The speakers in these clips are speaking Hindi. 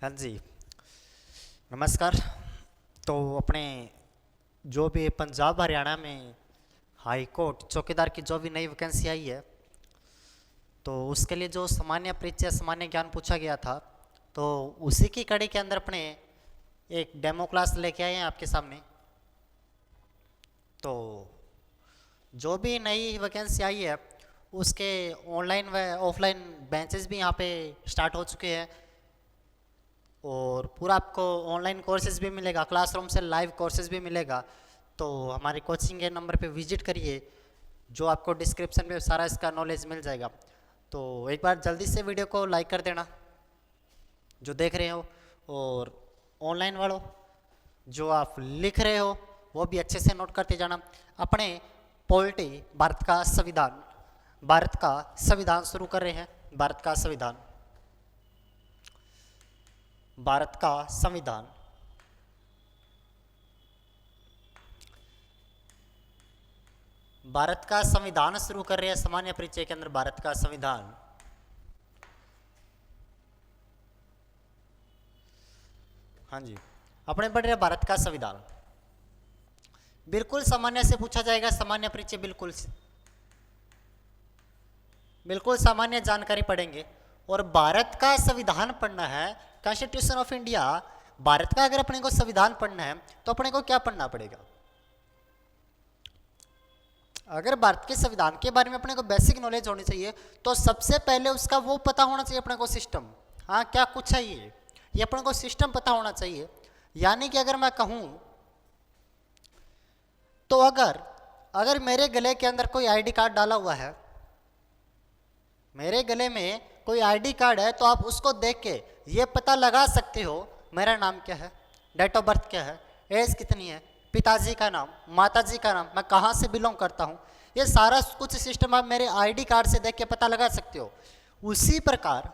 हाँ जी, नमस्कार। तो अपने जो भी पंजाब हरियाणा में हाई कोर्ट चौकीदार की जो भी नई वैकेंसी आई है, तो उसके लिए जो सामान्य परिचय सामान्य ज्ञान पूछा गया था, तो उसी की कड़ी के अंदर अपने एक डेमो क्लास लेके आए हैं आपके सामने। तो जो भी नई वैकेंसी आई है उसके ऑनलाइन व ऑफलाइन बेंचेस भी यहाँ पे स्टार्ट हो चुके हैं और पूरा आपको ऑनलाइन कोर्सेज भी मिलेगा, क्लासरूम से लाइव कोर्सेज भी मिलेगा। तो हमारे कोचिंग के नंबर पे विजिट करिए, जो आपको डिस्क्रिप्शन में सारा इसका नॉलेज मिल जाएगा। तो एक बार जल्दी से वीडियो को लाइक कर देना जो देख रहे हो, और ऑनलाइन वालों जो आप लिख रहे हो वो भी अच्छे से नोट करते जाना। अपने पॉलिटी भारत का संविधान शुरू कर रहे हैं। भारत का संविधान भारत का संविधान शुरू कर रहे हैं। सामान्य परिचय के अंदर भारत का संविधान। हाँ जी, अपने पढ़ रहे हैं भारत का संविधान। बिल्कुल सामान्य से पूछा जाएगा, सामान्य परिचय बिल्कुल सामान्य जानकारी पढ़ेंगे। और भारत का संविधान पढ़ना है, कॉन्स्टिट्यूशन ऑफ इंडिया। भारत का अगर अपने को संविधान पढ़ना है तो अपने को क्या पढ़ना पड़ेगा? अगर भारत के संविधान के बारे में अपने को बेसिक नॉलेज होनी चाहिए तो सबसे पहले उसका वो पता होना चाहिए अपने को सिस्टम। हाँ, क्या कुछ है ये अपने को सिस्टम पता होना चाहिए। यानी कि अगर मैं कहूं तो अगर मेरे गले के अंदर कोई आईडी कार्ड डाला हुआ है, मेरे गले में कोई आईडी कार्ड है, तो आप उसको देख के ये पता लगा सकते हो मेरा नाम क्या है, डेट ऑफ बर्थ क्या है, एज कितनी है, पिताजी का नाम, माताजी का नाम, मैं कहाँ से बिलोंग करता हूँ। ये सारा कुछ सिस्टम आप मेरे आईडी कार्ड से देख के पता लगा सकते हो। उसी प्रकार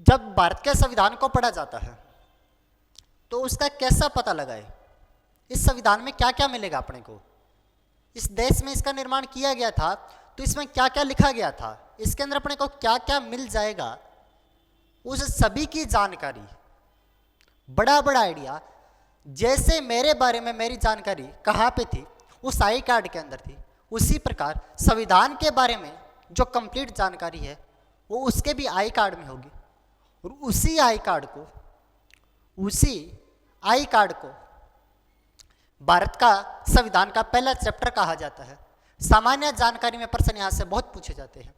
जब भारत के संविधान को पढ़ा जाता है तो उसका कैसा पता लगाए, इस संविधान में क्या क्या मिलेगा अपने को, इस देश में इसका निर्माण किया गया था तो इसमें क्या क्या लिखा गया था, इसके अंदर अपने को क्या क्या मिल जाएगा, उस सभी की जानकारी, बड़ा बड़ा आइडिया। जैसे मेरे बारे में मेरी जानकारी कहाँ पे थी, उस आई कार्ड के अंदर थी, उसी प्रकार संविधान के बारे में जो कंप्लीट जानकारी है वो उसके भी आई कार्ड में होगी। और उसी आई कार्ड को भारत का संविधान का पहला चैप्टर कहा जाता है। सामान्य जानकारी में प्रश्न यहाँ से बहुत पूछे जाते हैं।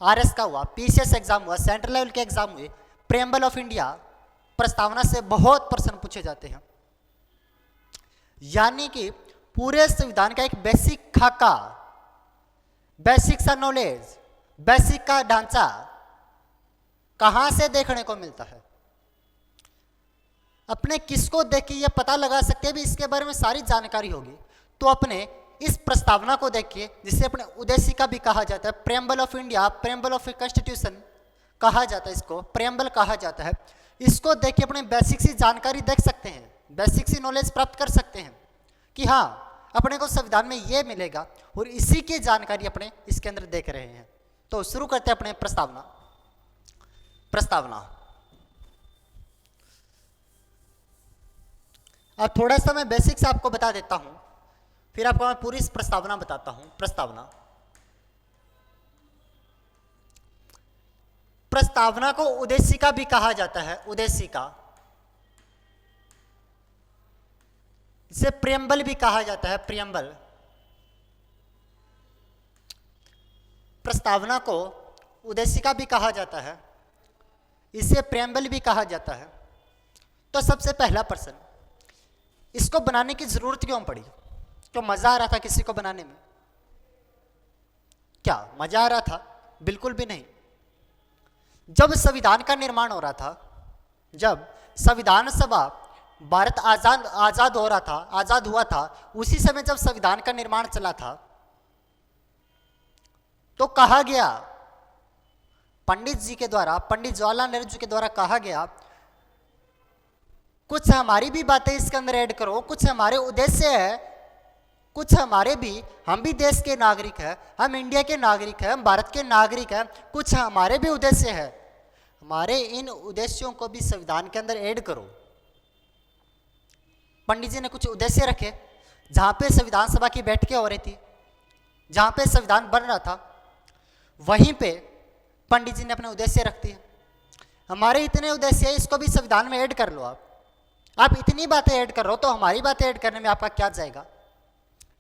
आरएस का हुआ, पीसीएस एग्जाम हुआ, सेंट्रल लेवल के एग्जाम हुए, प्रेम्बल ऑफ इंडिया, प्रस्तावना से बहुत प्रश्न पूछे जाते हैं। यानी कि पूरे संविधान का एक बेसिक खाका, बेसिक सा नॉलेज, बेसिक का ढांचा कहां से देखने को मिलता है। अपने किसको देख के ये पता लगा सकते हैं भी इसके बारे में सारी जानकारी होगी, तो अपने इस प्रस्तावना को देखिए, जिसे अपने उद्देशिका भी कहा जाता है, preamble of India, preamble of constitution कहा जाता है, इसको प्रेम्बल कहा जाता है। इसको देख के अपने बेसिक सी जानकारी देख सकते हैं, बेसिक सी नॉलेज प्राप्त कर सकते हैं कि हाँ अपने को संविधान में ये मिलेगा, और इसी की जानकारी अपने इसके अंदर देख रहे हैं। तो शुरू करते हैं अपने प्रस्तावना। अब थोड़ा सा मैं बेसिक से आपको बता देता हूं, फिर आपको मैं पूरी प्रस्तावना बताता हूं। प्रस्तावना को उद्देशिका भी कहा जाता है, उद्देशिका, इसे प्रियम्बल भी कहा जाता है, प्रियम्बल। प्रस्तावना को उद्देशिका भी कहा जाता है, इसे प्रियम्बल भी कहा जाता है। तो सबसे पहला प्रश्न, इसको बनाने की जरूरत क्यों पड़ी? क्यों मजा आ रहा था किसी को बनाने में? क्या मजा आ रहा था? बिल्कुल भी नहीं। जब संविधान का निर्माण हो रहा था, जब संविधान सभा भारत आजाद हुआ था, उसी समय जब संविधान का निर्माण चला था, तो कहा गया पंडित जवाहरलाल नेहरू जी के द्वारा कहा गया, कुछ हमारी भी बातें इसके अंदर ऐड करो, कुछ हमारे उद्देश्य है, कुछ हमारे भी, हम भी देश के नागरिक हैं, हम इंडिया के नागरिक हैं, हम भारत के नागरिक हैं, कुछ हमारे भी उद्देश्य है। हमारे इन उद्देश्यों को भी संविधान के अंदर ऐड करो। पंडित जी ने कुछ उद्देश्य रखे, जहां पे संविधान सभा की बैठकें हो रही थी, जहां पे संविधान बन रहा था, वहीं पे पंडित जी ने अपने उद्देश्य रख दिए। हमारे इतने उद्देश्य है, इसको भी संविधान में ऐड कर लो। आप इतनी बातें ऐड कर रहे हो तो हमारी बातें ऐड करने में आपका क्या जाएगा?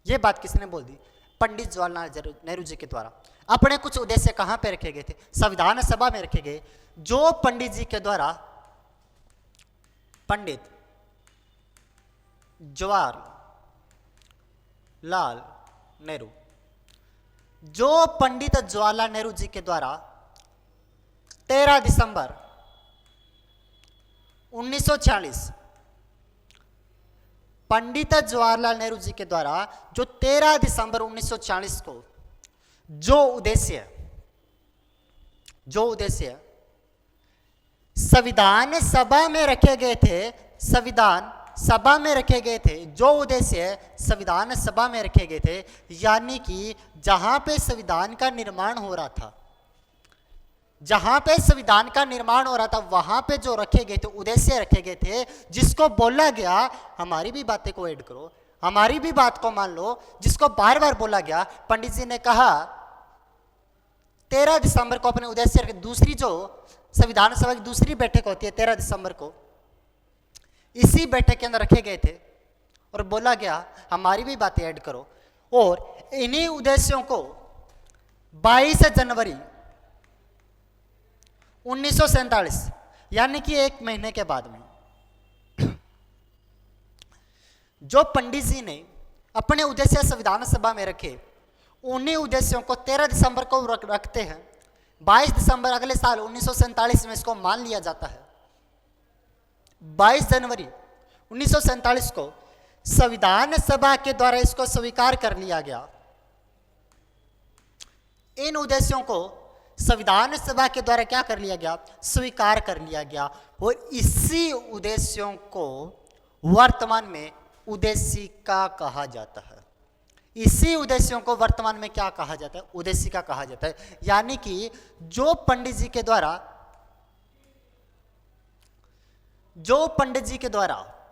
ये बात किसने बोल दी? पंडित जवाहरलाल नेहरू जी के द्वारा। अपने कुछ उद्देश्य कहां पे रखे गए थे? संविधान सभा में रखे गए, जो पंडित जी के द्वारा, पंडित जवाहरलाल नेहरू, जो पंडित जवाहरलाल नेहरू जी के द्वारा 13 दिसंबर 1946, पंडित जवाहरलाल नेहरू जी के द्वारा जो 13 दिसंबर 1940 को जो उद्देश्य संविधान सभा में रखे गए थे, संविधान सभा में रखे गए थे, जो उद्देश्य संविधान सभा में रखे गए थे, यानी कि जहां पे संविधान का निर्माण हो रहा था, जहां पे संविधान का निर्माण हो रहा था, वहां पे जो रखे गए थे, उद्देश्य रखे गए थे, जिसको बोला गया, हमारी भी बातें को ऐड करो, हमारी भी बात को मान लो, जिसको बार बार बोला गया। पंडित जी ने कहा 13 दिसंबर को अपने उद्देश्य रखे। दूसरी जो संविधान सभा की दूसरी बैठक होती है 13 दिसंबर को, इसी बैठक के अंदर रखे गए थे और बोला गया हमारी भी बातें ऐड करो। और इन्हीं उद्देश्यों को 22 जनवरी 1947 यानी कि 1 महीने के बाद में जो पंडित जी ने अपने उद्देश्य संविधान सभा में रखे, उन्हीं उद्देश्यों को 13 दिसंबर को रखते हैं। 22 दिसंबर अगले साल 1947 में इसको मान लिया जाता है। 22 जनवरी 1947 को संविधान सभा के द्वारा इसको स्वीकार कर लिया गया। इन उद्देश्यों को संविधान सभा के द्वारा क्या कर लिया गया? स्वीकार कर लिया गया। और इसी उद्देश्यों को वर्तमान में उद्देशिका कहा जाता है। इसी उद्देश्यों को वर्तमान में क्या कहा जाता है? उद्देशिका कहा जाता है। यानी कि जो पंडित जी के द्वारा,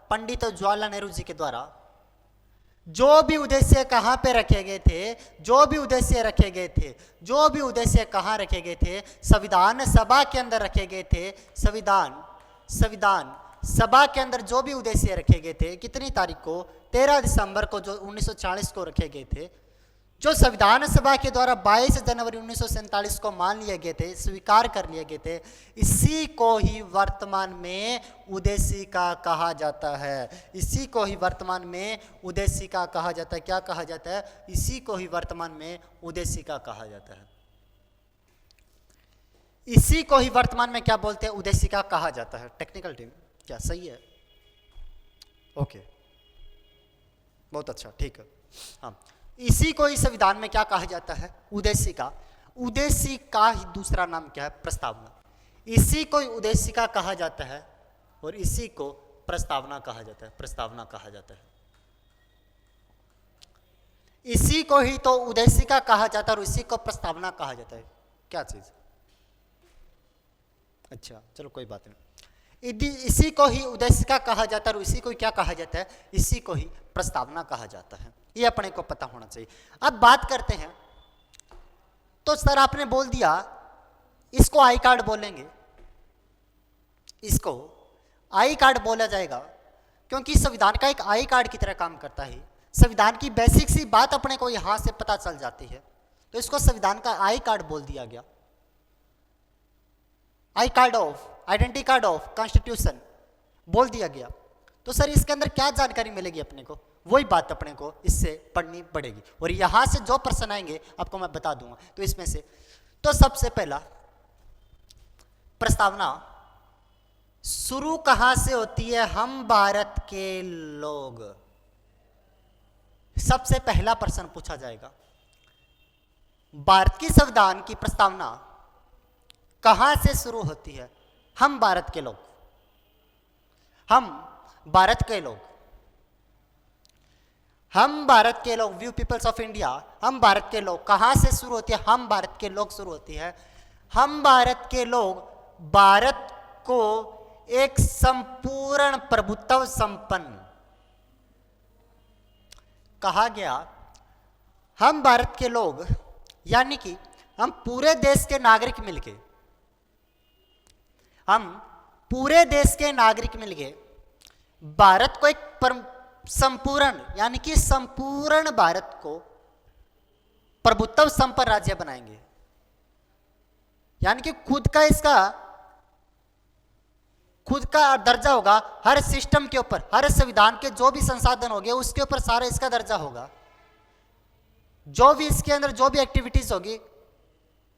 पंडित जवाहरलाल नेहरू जी के द्वारा जो भी उद्देश्य कहां पे रखे गए थे, जो भी उद्देश्य कहां रखे गए थे, संविधान सभा के अंदर रखे गए थे। संविधान सभा के अंदर जो भी उद्देश्य रखे गए थे, कितनी तारीख को? 13 दिसंबर को जो 1940 को रखे गए थे, जो संविधान सभा के द्वारा 22 जनवरी 1947 को मान लिए गए थे, स्वीकार कर लिए गए थे, इसी को ही वर्तमान में उद्देशिका कहा जाता है। इसी को ही वर्तमान में उद्देशिका कहा जाता है। क्या कहा जाता है? इसी को ही वर्तमान में उद्देशिका कहा जाता है। इसी को ही वर्तमान में क्या बोलते हैं? उद्देशिका कहा जाता है। टेक्निकल टीम क्या सही है? ओके, बहुत अच्छा, ठीक है। हाँ, इसी को ही संविधान में क्या कहा जाता है? उद्देशिका। उद्देशिका ही दूसरा नाम क्या है? प्रस्तावना। इसी को ही उद्देशिका कहा जाता है और इसी को प्रस्तावना कहा जाता है। प्रस्तावना कहा जाता है। इसी को ही तो उद्देशिका कहा जाता है और इसी को प्रस्तावना कहा जाता है। क्या चीज? अच्छा, चलो कोई बात नहीं। इसी को ही उद्देशिका कहा जाता है और इसी को क्या कहा जाता है? इसी को ही प्रस्तावना कहा जाता है। ये अपने को पता होना चाहिए। अब बात करते हैं, तो सर आपने बोल दिया इसको आई कार्ड बोलेंगे, इसको आई कार्ड बोला जाएगा क्योंकि संविधान का एक आई कार्ड की तरह काम करता है। संविधान की बेसिक सी बात अपने को यहां से पता चल जाती है, तो इसको संविधान का आई कार्ड बोल दिया गया। I card of, identity card of constitution बोल दिया गया। तो सर इसके अंदर क्या जानकारी मिलेगी अपने को? वही बात अपने को इससे पढ़नी पड़ेगी और यहां से जो प्रश्न आएंगे आपको मैं बता दूंगा। तो इसमें से तो सबसे पहला प्रस्तावना शुरू कहां से होती है? हम भारत के लोग। सबसे पहला प्रश्न पूछा जाएगा, भारत की संविधान की प्रस्तावना कहां से शुरू होती है? हम भारत के लोग। हम भारत के लोग, हम भारत के लोग, व्यू पीपल्स ऑफ इंडिया, हम भारत के लोग कहां से शुरू होती है? हम भारत के लोग शुरू होती है। हम भारत के लोग भारत को एक संपूर्ण प्रभुत्व संपन्न कहा गया। हम भारत के लोग यानी कि हम पूरे देश के नागरिक मिलके, हम पूरे देश के नागरिक मिलके भारत को एक संपूर्ण यानी कि संपूर्ण भारत को प्रभुत्व संपन्न राज्य बनाएंगे। यानी कि खुद का दर्जा होगा हर सिस्टम के ऊपर, हर संविधान के जो भी संसाधन होंगे उसके ऊपर सारा इसका दर्जा होगा। जो भी इसके अंदर जो भी एक्टिविटीज होगी,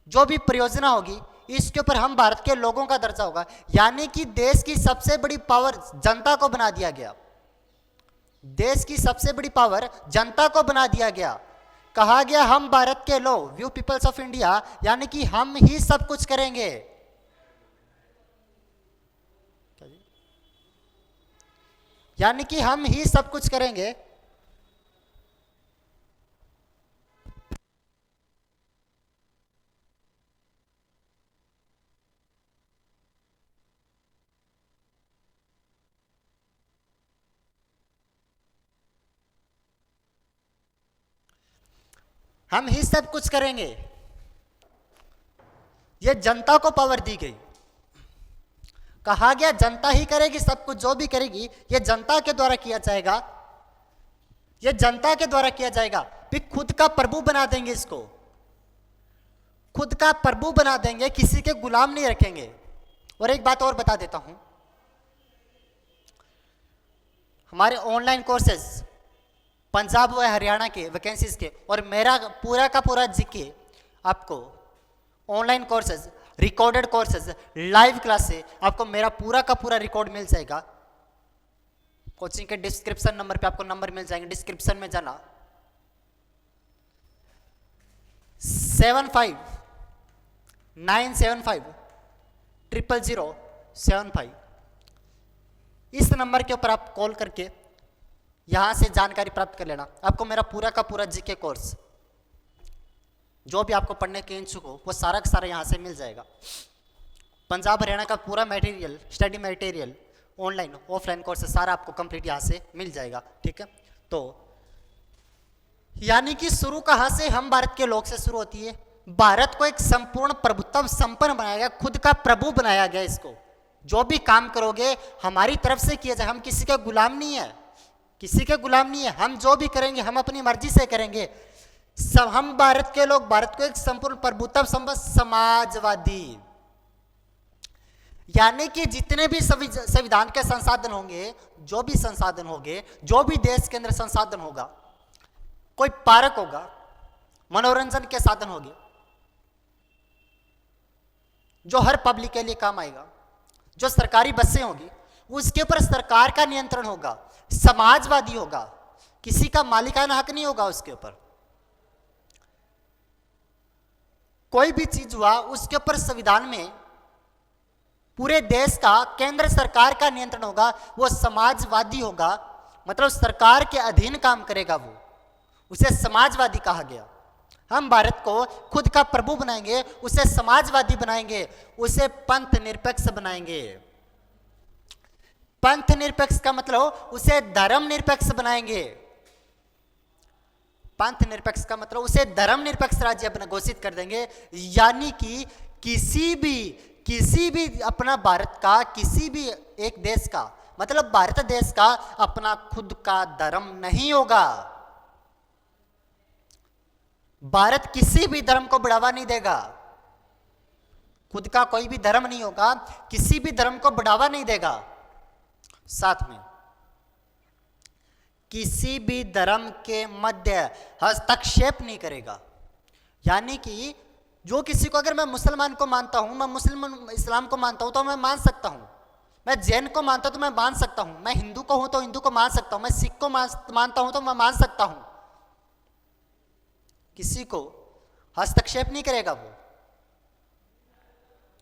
जो भी परियोजना होगी, इसके ऊपर हम भारत के लोगों का दर्जा होगा। यानी कि देश की सबसे बड़ी पावर जनता को बना दिया गया। देश की सबसे बड़ी पावर जनता को बना दिया गया। कहा गया हम भारत के लोग, व्यू पीपल्स ऑफ इंडिया, यानी कि हम ही सब कुछ करेंगे। यानी कि हम ही सब कुछ करेंगे। हम ही सब कुछ करेंगे। ये जनता को पावर दी गई। कहा गया जनता ही करेगी सब कुछ, जो भी करेगी ये जनता के द्वारा किया जाएगा। ये जनता के द्वारा किया जाएगा। फिर खुद का प्रभु बना देंगे इसको, खुद का प्रभु बना देंगे, किसी के गुलाम नहीं रखेंगे। और एक बात और बता देता हूं, हमारे ऑनलाइन कोर्सेज पंजाब व हरियाणा के वैकेंसीज के और मेरा पूरा का पूरा जीके आपको online courses, recorded courses, live class से आपको मेरा पूरा का पूरा रिकॉर्ड मिल जाएगा। कोचिंग के डिस्क्रिप्शन नंबर पे आपको नंबर मिल जाएंगे, डिस्क्रिप्शन में जाना 7597500075। इस नंबर के ऊपर आप कॉल करके यहां से जानकारी प्राप्त कर लेना। आपको मेरा पूरा का पूरा जीके कोर्स जो भी आपको पढ़ने के इच्छुक हो वो सारा का सारा यहां से मिल जाएगा। पंजाब हरियाणा का पूरा material, study material, online offline course सारा आपको कंप्लीट यहां से मिल जाएगा। ठीक है, तो यानी कि शुरू कहां से, हम भारत के लोग से शुरू होती है। भारत को एक संपूर्ण प्रभुत्व संपन्न बनाया गया, खुद का प्रभु बनाया गया। इसको जो भी काम करोगे हमारी तरफ से किया जाए, हम किसी का गुलाम नहीं है, किसी के गुलाम नहीं है। हम जो भी करेंगे हम अपनी मर्जी से करेंगे। हम भारत के लोग भारत को एक संपूर्ण प्रभुत्व संपन्न समाजवादी, यानी कि जितने भी संविधान के संसाधन होंगे, जो भी संसाधन होंगे, जो भी देश के अंदर संसाधन होगा, कोई पार्क होगा, मनोरंजन के साधन होंगे जो हर पब्लिक के लिए काम आएगा, जो सरकारी बसें होगी उसके ऊपर सरकार का नियंत्रण होगा, समाजवादी होगा, किसी का मालिकाना हक नहीं होगा उसके ऊपर। कोई भी चीज हुआ उसके ऊपर संविधान में पूरे देश का केंद्र सरकार का नियंत्रण होगा, वो समाजवादी होगा, मतलब सरकार के अधीन काम करेगा, वो उसे समाजवादी कहा गया। हम भारत को खुद का प्रभु बनाएंगे, उसे समाजवादी बनाएंगे, उसे पंथ निरपेक्ष बनाएंगे। पंथ निरपेक्ष का मतलब उसे धर्म निरपेक्ष बनाएंगे। पंथ निरपेक्ष का मतलब उसे धर्म निरपेक्ष राज्य घोषित कर देंगे। यानी कि किसी भी अपना भारत का, किसी भी एक देश का, मतलब भारत देश का अपना खुद का धर्म नहीं होगा। भारत किसी भी धर्म को बढ़ावा नहीं देगा, खुद का कोई भी धर्म नहीं होगा, किसी भी धर्म को बढ़ावा नहीं देगा। साथ में किसी भी धर्म के मध्य हस्तक्षेप नहीं करेगा। यानी कि जो किसी को, अगर मैं मुसलमान को मानता हूं, मैं मुस्लिम इस्लाम को मानता हूं तो मैं मान सकता हूं, मैं जैन को मानता हूं तो मैं मान सकता हूं, मैं हिंदू को हूं तो हिंदू को मान सकता हूं, मैं सिख को मानता हूं तो मैं मान सकता हूं। किसी को हस्तक्षेप नहीं करेगा, वो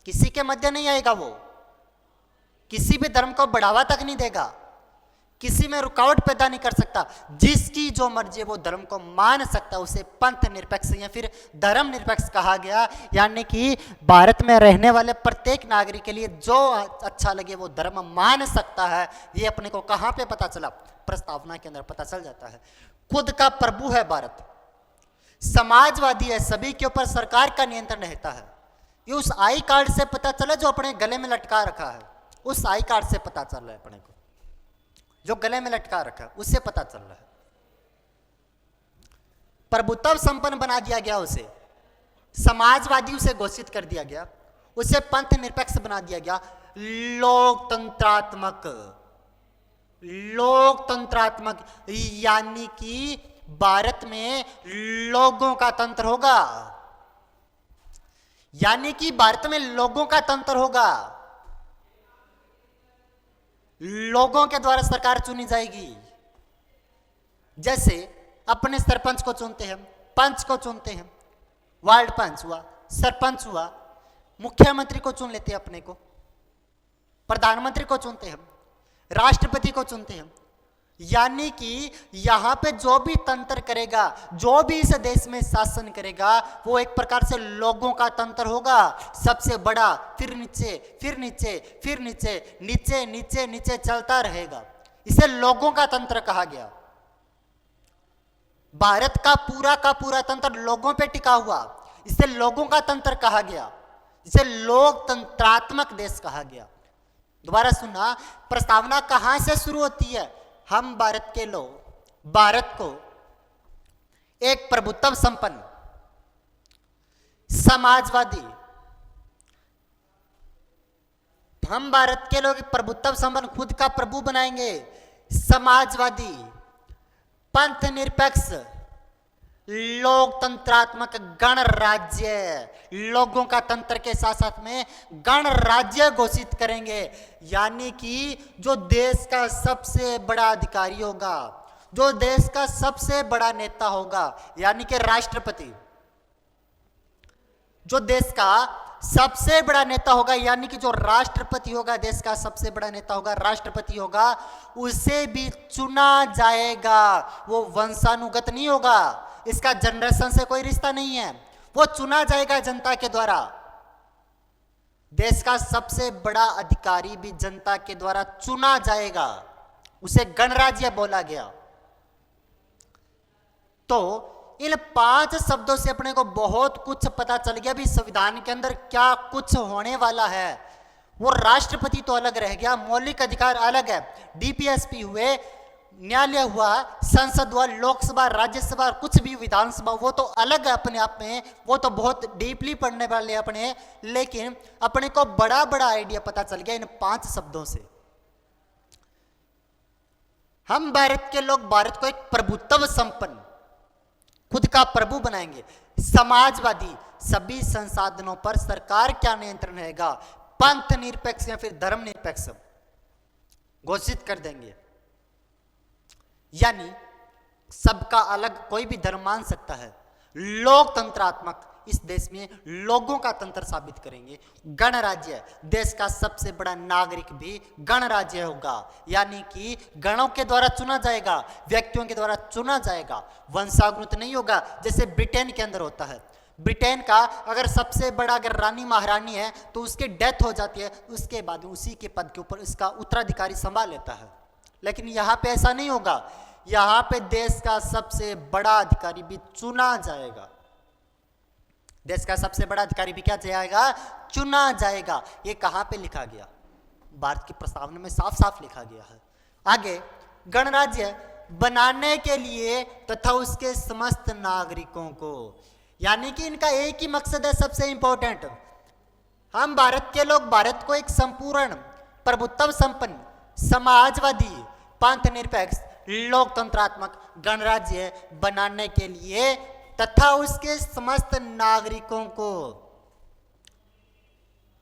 किसी के मध्य नहीं आएगा, वो किसी भी धर्म को बढ़ावा तक नहीं देगा, किसी में रुकावट पैदा नहीं कर सकता। जिसकी जो मर्जी है वो धर्म को मान सकता, उसे पंथ निरपेक्ष या फिर धर्म निरपेक्ष कहा गया। यानी कि भारत में रहने वाले प्रत्येक नागरिक के लिए जो अच्छा लगे वो धर्म मान सकता है। ये अपने को कहाँ पे पता चला? प्रस्तावना के अंदर पता चल जाता है। खुद का प्रभु है भारत, समाजवादी है, सभी के ऊपर सरकार का नियंत्रण रहता है। ये उस आई कार्ड से पता चला जो अपने गले में लटका रखा है। उस आई कार्ड से पता चल रहा है अपने को, जो गले में लटका रखा है उससे पता चल रहा है। प्रभुत्व संपन्न बना दिया गया, उसे समाजवादी उसे घोषित कर दिया गया, उसे पंथ निरपेक्ष बना दिया गया। लोकतंत्रात्मक यानी कि भारत में लोगों का तंत्र होगा, यानी कि भारत में लोगों का तंत्र होगा। लोगों के द्वारा सरकार चुनी जाएगी। जैसे अपने सरपंच को चुनते हैं, पंच को चुनते हैं, वार्ड पंच हुआ, सरपंच हुआ, मुख्यमंत्री को चुन लेते हैं अपने को, प्रधानमंत्री को चुनते हैं, राष्ट्रपति को चुनते हैं। यानी कि यहां पे जो भी तंत्र करेगा, जो भी इस देश में शासन करेगा, वो एक प्रकार से लोगों का तंत्र होगा। सबसे बड़ा, फिर नीचे, फिर नीचे, फिर नीचे, नीचे नीचे नीचे चलता रहेगा। इसे लोगों का तंत्र कहा गया। भारत का पूरा तंत्र लोगों पे टिका हुआ, इसे लोगों का तंत्र कहा गया, इसे लोकतंत्रात्मक देश कहा गया। दोबारा सुना, प्रस्तावना कहां से शुरू होती है? हम भारत के लोग भारत को एक प्रभुत्व संपन्न, समाजवादी, हम भारत के लोग प्रभुत्व संपन्न, खुद का प्रभु बनाएंगे, समाजवादी, पंथ निरपेक्ष, लोकतंत्रात्मक गणराज्य, लोगों का तंत्र के साथ साथ में गणराज्य घोषित करेंगे। यानी कि जो देश का सबसे बड़ा अधिकारी होगा, जो देश का सबसे बड़ा नेता होगा, यानी कि राष्ट्रपति, जो देश का सबसे बड़ा नेता होगा, यानी कि जो राष्ट्रपति होगा, देश का सबसे बड़ा नेता होगा, राष्ट्रपति होगा, उसे भी चुना जाएगा। वो वंशानुगत नहीं होगा, इसका जनरेशन से कोई रिश्ता नहीं है, वो चुना जाएगा जनता के द्वारा। देश का सबसे बड़ा अधिकारी भी जनता के द्वारा चुना जाएगा, उसे गणराज्य बोला गया। तो इन 5 शब्दों से अपने को बहुत कुछ पता चल गया भी संविधान के अंदर क्या कुछ होने वाला है। वो राष्ट्रपति तो अलग रह गया, मौलिक अधिकार अलग है, डीपीएसपी हुए, न्यायालय हुआ, संसद हुआ, लोकसभा, राज्यसभा, कुछ भी विधानसभा, वो तो अलग है अपने आप में, वो तो बहुत डीपली पढ़ने वाले अपने। लेकिन अपने को बड़ा बड़ा आइडिया पता चल गया इन 5 शब्दों से। हम भारत के लोग भारत को एक प्रभुत्व संपन्न, खुद का प्रभु बनाएंगे, समाजवादी, सभी संसाधनों पर सरकार क्या नियंत्रण रहेगा, पंथ निरपेक्ष या फिर धर्म निरपेक्ष घोषित कर देंगे। यानी सबका अलग, कोई भी धर्म मान सकता है। लोकतंत्रात्मक, इस देश में लोगों का तंत्र साबित करेंगे। गणराज्य, देश का सबसे बड़ा नागरिक भी गणराज्य होगा, यानी कि गणों के द्वारा चुना जाएगा, व्यक्तियों के द्वारा चुना जाएगा, वंशानुगत नहीं होगा जैसे ब्रिटेन के अंदर होता है। ब्रिटेन का अगर सबसे बड़ा अगर रानी महारानी है तो उसकी डेथ हो जाती है, उसके बाद उसी के पद के ऊपर उसका उत्तराधिकारी संभाल लेता है। लेकिन यहाँ पे ऐसा नहीं होगा, यहाँ पे देश का सबसे बड़ा अधिकारी भी चुना जाएगा। देश का सबसे बड़ा अधिकारी भी क्या जाएगा? चुना जाएगा। ये कहाँ पे लिखा गया? भारत की प्रस्तावना में साफ साफ लिखा गया है। आगे, गणराज्य बनाने के लिए तथा उसके समस्त नागरिकों को, यानी कि इनका एक ही मकसद है सबसे इंपॉर्टेंट, हम भारत के लोग भारत को एक संपूर्ण प्रभुत्व संपन्न, समाजवादी, पंथ निरपेक्ष, लोकतंत्रात्मक गणराज्य बनाने के लिए तथा उसके समस्त नागरिकों को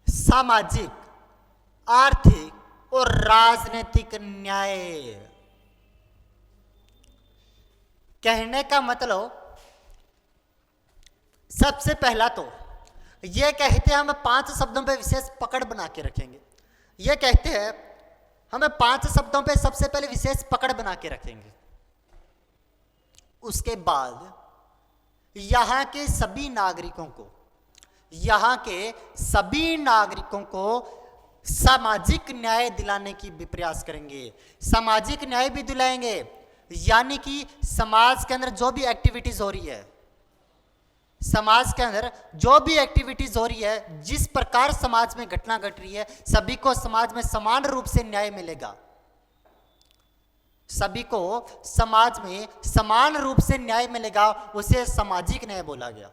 सामाजिक, आर्थिक और राजनीतिक न्याय, कहने का मतलब सबसे पहला तो ये कहते हैं, हम 5 शब्दों पे विशेष पकड़ बना के रखेंगे। ये कहते हैं हमें 5 शब्दों पे सबसे पहले विशेष पकड़ बना के रखेंगे। उसके बाद यहां के सभी नागरिकों को, यहां के सभी नागरिकों को सामाजिक न्याय दिलाने की भी प्रयास करेंगे। सामाजिक न्याय भी दिलाएंगे, यानी कि समाज के अंदर जो भी एक्टिविटीज हो रही है, समाज के अंदर जो भी एक्टिविटीज हो रही है, जिस प्रकार समाज में घटना घट रही है, सभी को समाज में समान रूप से न्याय मिलेगा। सभी को समाज में समान रूप से न्याय मिलेगा, उसे सामाजिक न्याय बोला गया,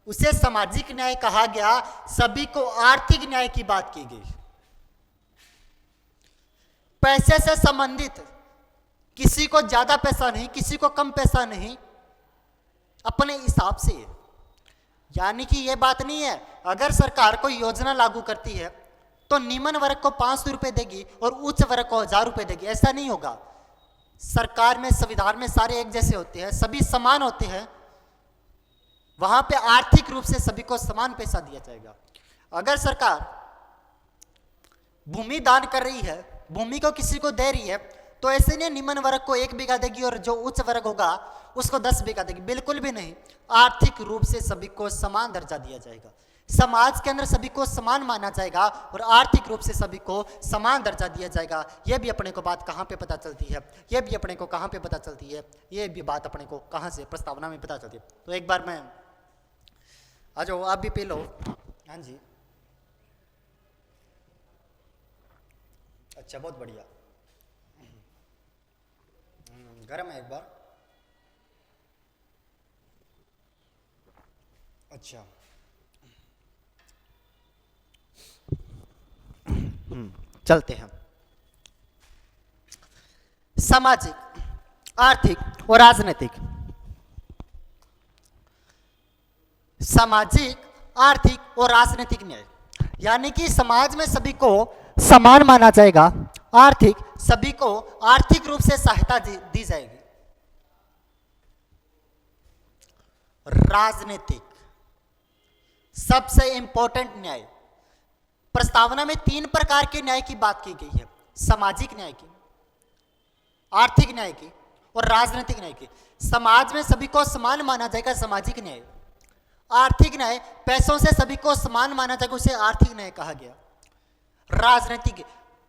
उसे सामाजिक न्याय कहा गया। सभी को आर्थिक न्याय की बात की गई। पैसे से संबंधित किसी को ज्यादा पैसा नहीं, किसी को कम पैसा नहीं, अपने हिसाब से। यानी कि यह बात नहीं है अगर सरकार कोई योजना लागू करती है तो निम्न वर्ग को 500 रुपए देगी और उच्च वर्ग को 1000 रुपए देगी, ऐसा नहीं होगा। सरकार में, संविधान में सारे एक जैसे होते हैं, सभी समान होते हैं। वहां पे आर्थिक रूप से सभी को समान पैसा दिया जाएगा। अगर सरकार भूमि दान कर रही है, भूमि को किसी को दे रही है, तो ऐसे नहीं निम्न वर्ग को 1 बीघा देगी और जो उच्च वर्ग होगा उसको 10 बीघा देगी, बिल्कुल भी नहीं। आर्थिक रूप से सभी को समान दर्जा दिया जाएगा। समाज के अंदर सभी को समान माना जाएगा और आर्थिक रूप से सभी को समान दर्जा दिया जाएगा। यह भी अपने को बात कहाँ पे पता चलती है, यह भी अपने को कहाँ पे पता चलती है, यह भी बात अपने को कहाँ से, प्रस्तावना में पता चलती है। तो एक बार मैं आ जाओ, आप भी पी लो। हाँ जी, अच्छा, बहुत बढ़िया। गर्म है एक बार। अच्छा, चलते हैं। सामाजिक, आर्थिक और राजनीतिक। सामाजिक, आर्थिक और राजनीतिक न्याय, यानी कि समाज में सभी को समान माना जाएगा। आर्थिक, सभी को आर्थिक रूप से सहायता दी जाएगी। राजनीतिक, सबसे इंपॉर्टेंट न्याय। प्रस्तावना में 3 प्रकार के न्याय की बात की गई है, सामाजिक न्याय की, आर्थिक न्याय की और राजनीतिक न्याय की। समाज में सभी को समान माना जाएगा, सामाजिक न्याय। आर्थिक न्याय, पैसों से सभी को समान माना जाएगा, उसे आर्थिक न्याय कहा गया। राजनीतिक,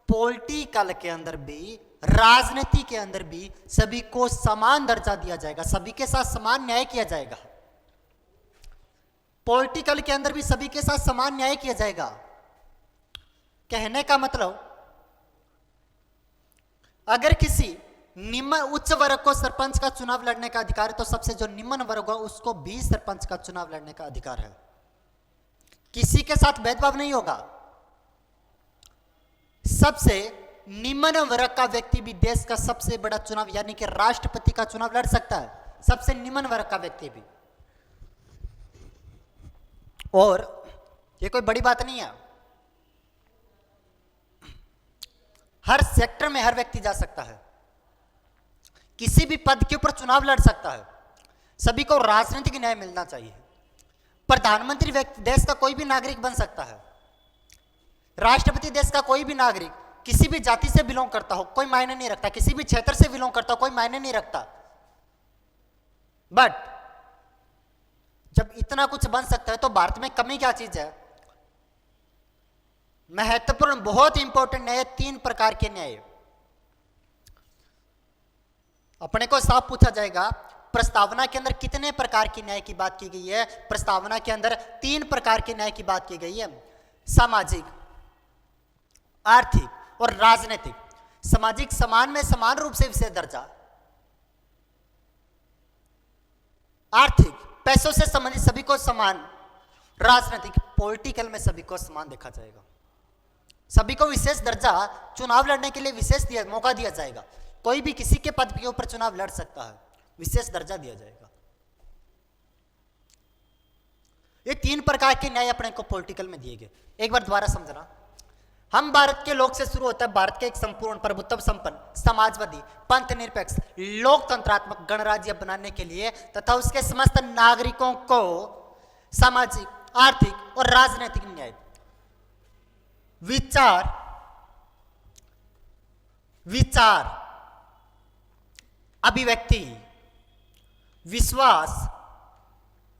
पॉलिटिकल के अंदर भी, राजनीति के अंदर भी सभी को समान दर्जा दिया जाएगा, सभी के साथ समान न्याय किया जाएगा। पॉलिटिकल के अंदर भी सभी के साथ समान न्याय किया जाएगा। कहने का मतलब, अगर किसी निम्न उच्च वर्ग को सरपंच का चुनाव लड़ने का अधिकार है, तो सबसे जो निम्न वर्ग होगा उसको भी सरपंच का चुनाव लड़ने का अधिकार है। किसी के साथ भेदभाव नहीं होगा। सबसे निम्न वर्ग का व्यक्ति भी देश का सबसे बड़ा चुनाव यानी कि राष्ट्रपति का चुनाव लड़ सकता है, सबसे निम्न वर्ग का व्यक्ति भी। और ये कोई बड़ी बात नहीं है, हर सेक्टर में हर व्यक्ति जा सकता है, किसी भी पद के ऊपर चुनाव लड़ सकता है। सभी को राजनीतिक न्याय मिलना चाहिए। प्रधानमंत्री व्यक्ति देश का कोई भी नागरिक बन सकता है। राष्ट्रपति देश का कोई भी नागरिक, किसी भी जाति से बिलोंग करता हो, कोई मायने नहीं रखता, किसी भी क्षेत्र से बिलोंग करता हो, कोई मायने नहीं रखता। बट जब इतना कुछ बन सकता है तो भारत में कमी क्या चीज है? महत्वपूर्ण, बहुत इंपॉर्टेंट न्याय, 3 प्रकार के न्याय। अपने को साफ पूछा जाएगा, प्रस्तावना के अंदर कितने प्रकार की न्याय की बात की गई है? प्रस्तावना के अंदर 3 प्रकार के न्याय की बात की गई है, सामाजिक, आर्थिक और राजनीतिक। सामाजिक, समान में समान रूप से विशेष दर्जा। आर्थिक, पैसों से संबंधित सभी को समान। राजनीतिक, पॉलिटिकल में सभी को समान देखा जाएगा, सभी को विशेष दर्जा, चुनाव लड़ने के लिए विशेष मौका दिया जाएगा। कोई भी किसी के पद के ऊपर चुनाव लड़ सकता है, विशेष दर्जा दिया जाएगा। ये 3 प्रकार के न्याय अपने को पॉलिटिकल में दिए गए। एक बार दोबारा समझना, हम भारत के लोक से शुरू होता है, भारत के एक संपूर्ण प्रभुत्व संपन्न, समाजवादी, पंथ निरपेक्ष, लोकतंत्रात्मक गणराज्य बनाने के लिए तथा उसके समस्त नागरिकों को सामाजिक, आर्थिक और राजनीतिक न्याय, विचार, विचार, अभिव्यक्ति, विश्वास,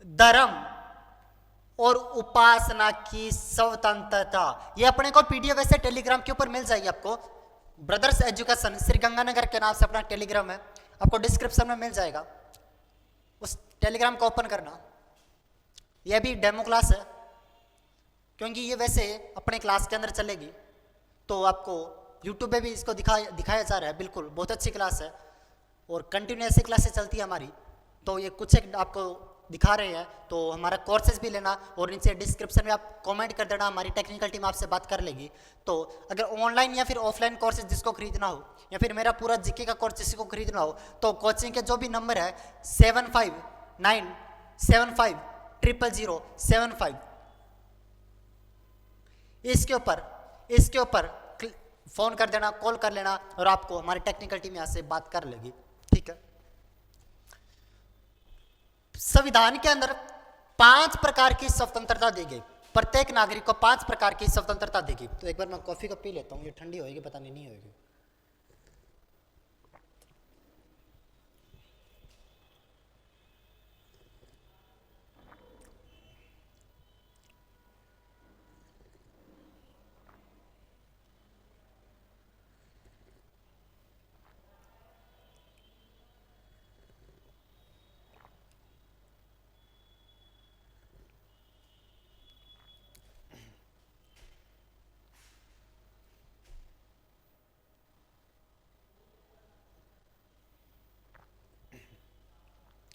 धर्म और उपासना की स्वतंत्रता। ये अपने को पीडीएफ वैसे टेलीग्राम के ऊपर मिल जाएगी आपको। ब्रदर्स एजुकेशन श्री गंगानगर के नाम से अपना टेलीग्राम है, आपको डिस्क्रिप्शन में मिल जाएगा। उस टेलीग्राम को ओपन करना। यह भी डेमो क्लास है, क्योंकि ये वैसे अपने क्लास के अंदर चलेगी, तो आपको यूट्यूब पे भी इसको दिखाया जा रहा है। बिल्कुल बहुत अच्छी क्लास है और कंटिन्यूसली क्लासेस चलती है हमारी। तो ये कुछ एक आपको दिखा रहे हैं, तो हमारा कोर्सेज भी लेना और नीचे डिस्क्रिप्शन में आप कमेंट कर देना, हमारी टेक्निकल टीम आपसे बात कर लेगी। तो अगर ऑनलाइन या फिर ऑफलाइन कोर्सेज जिसको खरीदना हो, या फिर मेरा पूरा जीके का कोर्स जिसको खरीदना हो, तो कोचिंग के जो भी नंबर है 7597500755, इसके ऊपर फोन कर देना, कॉल कर लेना और आपको हमारी टेक्निकल टीम यहाँ से बात कर लेगी। ठीक है। संविधान के अंदर 5 प्रकार की स्वतंत्रता दी गई, प्रत्येक नागरिक को 5 प्रकार की स्वतंत्रता दी गई। तो एक बार मैं कॉफी को पी लेता हूँ, ये ठंडी होगी पता नहीं होगी।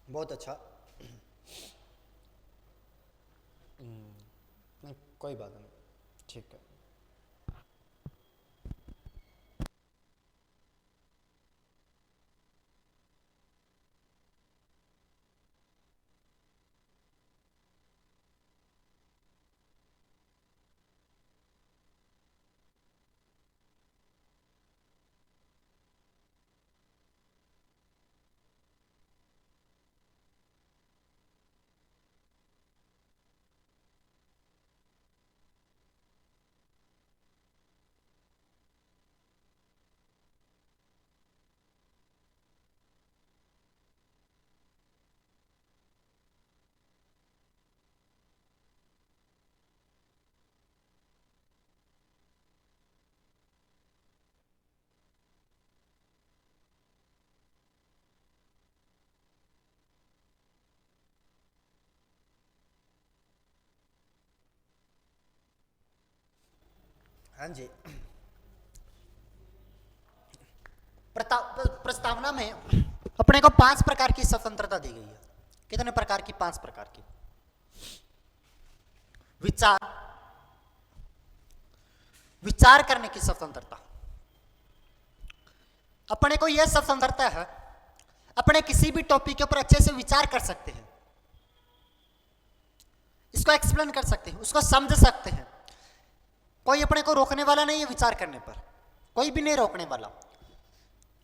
बहुत अच्छा। नहीं कोई बात नहीं, ठीक है। हाँ जी। प्रस्तावना में अपने को 5 प्रकार की स्वतंत्रता दी गई है। कितने प्रकार की? 5 प्रकार की। विचार करने की स्वतंत्रता। अपने को यह स्वतंत्रता है, अपने किसी भी टॉपिक के ऊपर अच्छे से विचार कर सकते हैं, इसको एक्सप्लेन कर सकते हैं, उसको समझ सकते हैं। कोई अपने को रोकने वाला नहीं है विचार करने पर, कोई भी नहीं रोकने वाला।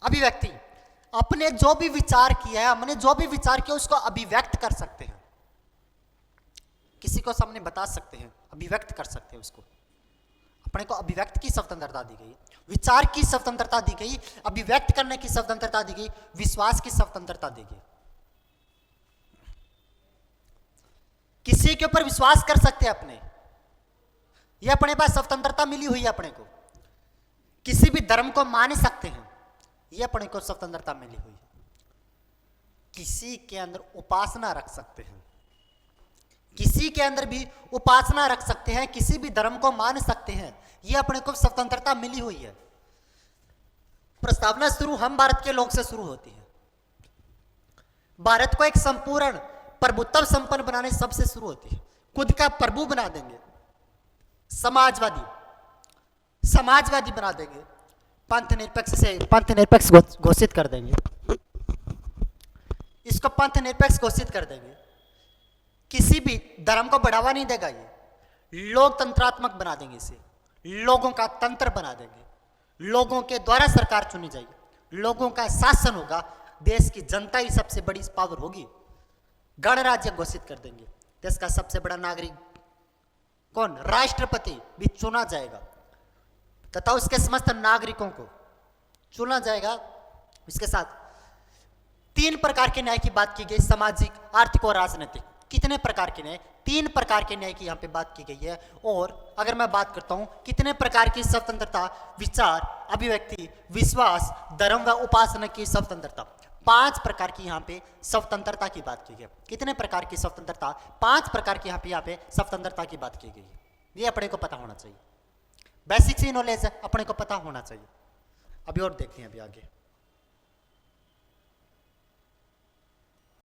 अभिव्यक्ति, अपने जो भी विचार किया है, हमने जो भी विचार किया उसको अभिव्यक्त कर सकते हैं, किसी को सामने बता सकते हैं, अभिव्यक्त कर सकते हैं उसको। अपने को अभिव्यक्त की स्वतंत्रता दी गई, विचार की स्वतंत्रता दी गई, अभिव्यक्त करने की स्वतंत्रता दी गई, विश्वास की स्वतंत्रता दी गई। किसी के ऊपर विश्वास कर सकते हैं अपने, यह अपने पास स्वतंत्रता मिली हुई है। अपने को किसी भी धर्म को मान सकते हैं, यह अपने को स्वतंत्रता मिली हुई है। किसी के अंदर उपासना रख सकते हैं, किसी के अंदर भी उपासना रख सकते हैं, किसी भी धर्म को मान सकते हैं, यह अपने को स्वतंत्रता मिली हुई है। प्रस्तावना शुरू हम भारत के लोग से शुरू होती है। भारत को एक संपूर्ण प्रभुत्व संपन्न बनाने सबसे शुरू होती है। खुद का प्रभु बना देंगे, समाजवादी बना देंगे, पंथ निरपेक्ष घोषित कर देंगे, इसको पंथ निरपेक्ष घोषित कर देंगे। किसी भी धर्म को बढ़ावा नहीं देगा, ये लोकतंत्रात्मक बना देंगे, इसे लोगों का तंत्र बना देंगे, लोगों के द्वारा सरकार चुनी जाएगी, लोगों का शासन होगा, देश की जनता ही सबसे बड़ी पावर होगी। गणराज्य घोषित कर देंगे, देश का सबसे बड़ा नागरिक कौन? राष्ट्रपति भी चुना जाएगा तथा उसके समस्त नागरिकों को चुना जाएगा। इसके साथ 3 प्रकार के न्याय की बात की गई, सामाजिक, आर्थिक और राजनीतिक। कितने प्रकार के न्याय? 3 प्रकार के न्याय की यहाँ पे बात की गई है। और अगर मैं बात करता हूँ कितने प्रकार की स्वतंत्रता, विचार, अभिव्यक्ति, विश्वास, धर्म व उपासना की स्वतंत्रता, 5 प्रकार की यहाँ पे स्वतंत्रता की बात की गई। कितने प्रकार की स्वतंत्रता? 5 प्रकार की यहाँ पे स्वतंत्रता की बात की गई है। ये अपने को पता होना चाहिए, बेसिक सी नॉलेज है, अपने को पता होना चाहिए। अभी और देखते हैं अभी आगे।